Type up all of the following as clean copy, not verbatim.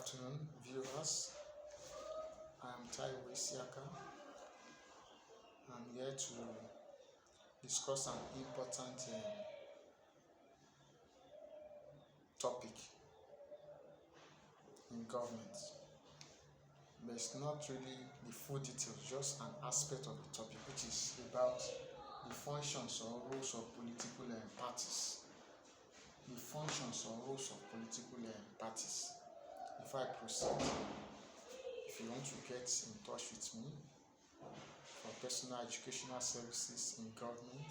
afternoon, viewers. I'm Taiwo Isiaka. I'm here to discuss an important topic in government. But it's not really the full details, just an aspect of the topic, which is about the functions or roles of political parties. The functions or roles of political parties. Before I proceed, if you want to get in touch with me for personal educational services in government,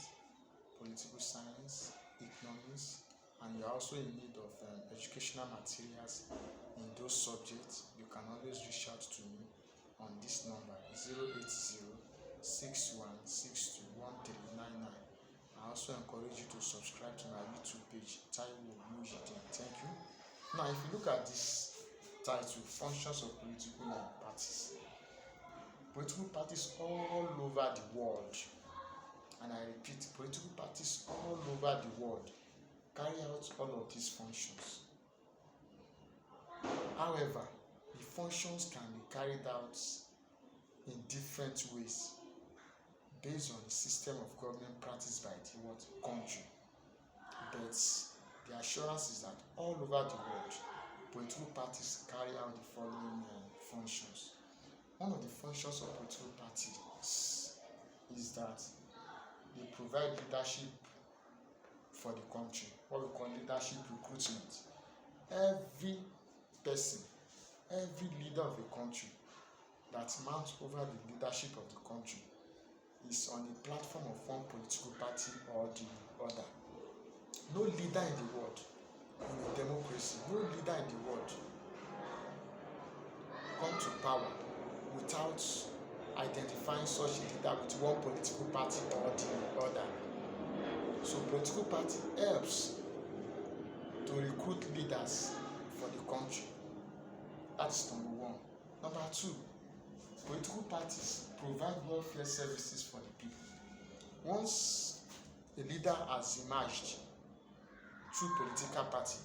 political science, economics, and you're also in need of educational materials in those subjects, you can always reach out to me on this number 080-6162-1399. I also encourage you to subscribe to my YouTube page, Taiwo Mujideen. Thank you. Now, if you look at this title, Functions of Political Parties. Political parties all over the world, and I repeat, political parties all over the world carry out all of these functions. However, the functions can be carried out in different ways based on the system of government practiced by the country. But the assurance is that all over the world, political parties carry out the following functions. One of the functions of political parties is that they provide leadership for the country, what we call leadership recruitment. Every person, every leader of a country that mounts over the leadership of the country is on the platform of one political party or the other. No leader in the world, in a democracy, no leader in the world come to power without identifying such a leader with one political party or the other. So political party helps to recruit leaders for the country. That's number one. Number two, political parties provide welfare services for the people. Once a leader has emerged through political party,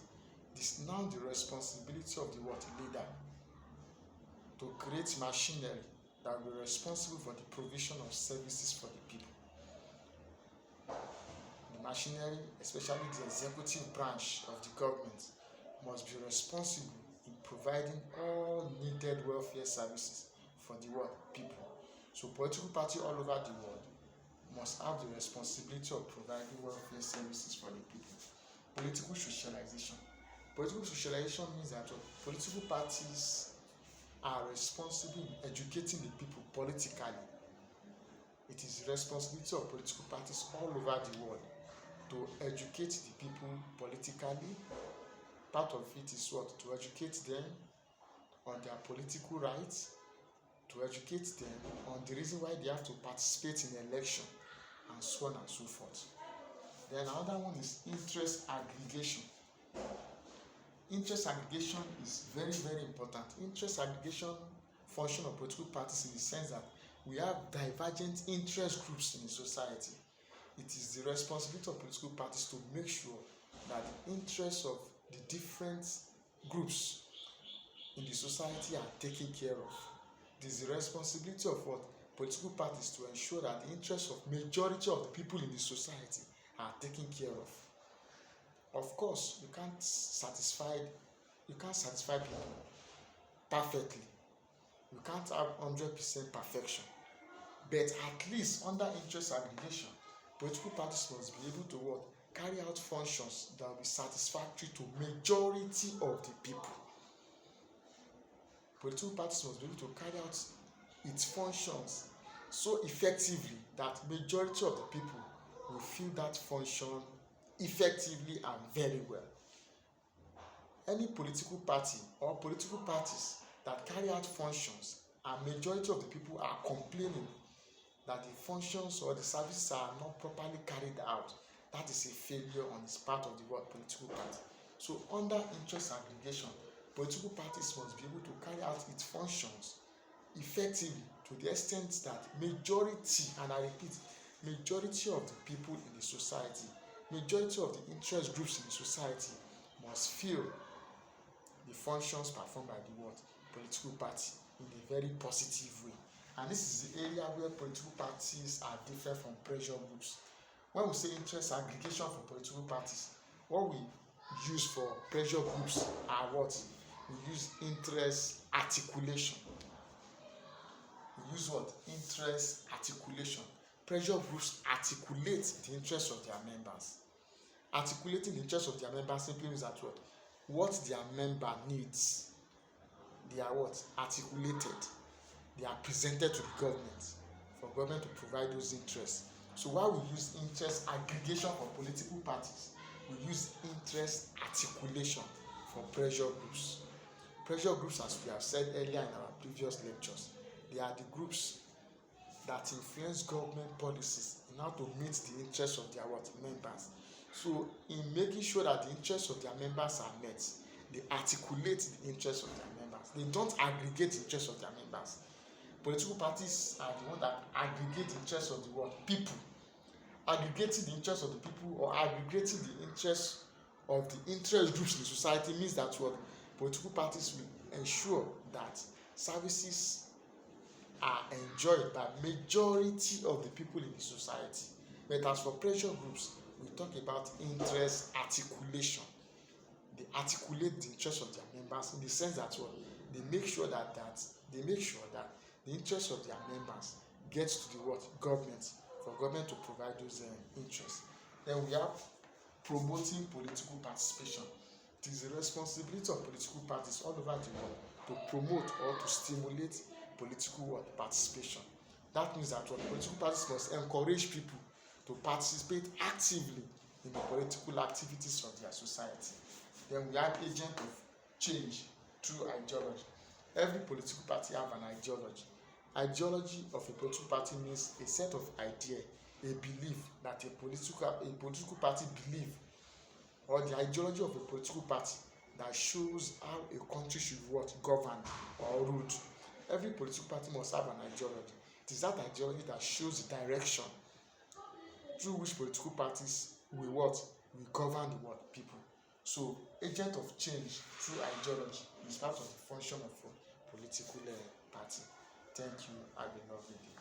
it is now the responsibility of the leader to create machinery that will be responsible for the provision of services for the people. The machinery, especially the executive branch of the government, must be responsible in providing all needed welfare services for the people. So political parties all over the world must have the responsibility of providing welfare services for the people. Political socialization. Political socialization means that political parties are responsible in educating the people politically. It is the responsibility of political parties all over the world to educate the people politically. Part of it is what? To educate them on their political rights, to educate them on the reason why they have to participate in election, and so on and so forth. Then another one is interest aggregation. Interest aggregation is very, very important. Interest aggregation function of political parties in the sense that we have divergent interest groups in the society. It is the responsibility of political parties to make sure that the interests of the different groups in the society are taken care of. It is the responsibility of political parties to ensure that the interests of majority of the people in the society are taken care of. Of course, you can't satisfy people perfectly. You can't have 100% perfection. But at least under interest aggregation, political parties must be able to carry out functions that will be satisfactory to majority of the people. Political parties must be able to carry out its functions so effectively that majority of the people will feel that function effectively and very well. Any political party or political parties that carry out functions and majority of the people are complaining that the functions or the services are not properly carried out, that is a failure on the part of the political party. So under interest aggregation, political parties must be able to carry out its functions effectively to the extent that majority, and I repeat, majority of the people in the society, majority of the interest groups in the society must feel the functions performed by the what political party in a very positive way. And this is the area where political parties are different from pressure groups. When we say interest aggregation for political parties, what we use for pressure groups are what? We use interest articulation. We use what? Interest articulation. Pressure groups articulate the interests of their members. Articulating the interests of their members simply means that what their member needs, they are what? Articulated. They are presented to the government for government to provide those interests. So while we use interest aggregation for political parties, we use interest articulation for pressure groups. Pressure groups, as we have said earlier in our previous lectures, they are the groups that influence government policies in how to meet the interests of their what? Members. So in making sure that the interests of their members are met, they articulate the interests of their members. They don't aggregate the interests of their members. Political parties are the ones that aggregate the interests of the what? People. Aggregating the interests of the people or aggregating the interests of the interest groups in society means that what? Political parties will ensure that services are enjoyed by majority of the people in the society. But as for pressure groups, we talk about interest articulation. They articulate the interests of their members in the sense that what? They make sure that the interests of their members gets to the what? Government, for government to provide those interests. Then we have promoting political participation. It is the responsibility of political parties all over the world to promote or to stimulate political participation. That means that what? Political parties must encourage people to participate actively in the political activities of their society. Then we have agent of change through ideology. Every political party have an ideology. Ideology of a political party means a set of ideas, a belief that a political party believe, or the ideology of a political party that shows how a country should what? Govern or ruled. Every political party must have an ideology. It is that ideology that shows the direction through which political parties will what? Will govern the world people. So agent of change through ideology is part of the function of a political party. Thank you. Have a lovely day.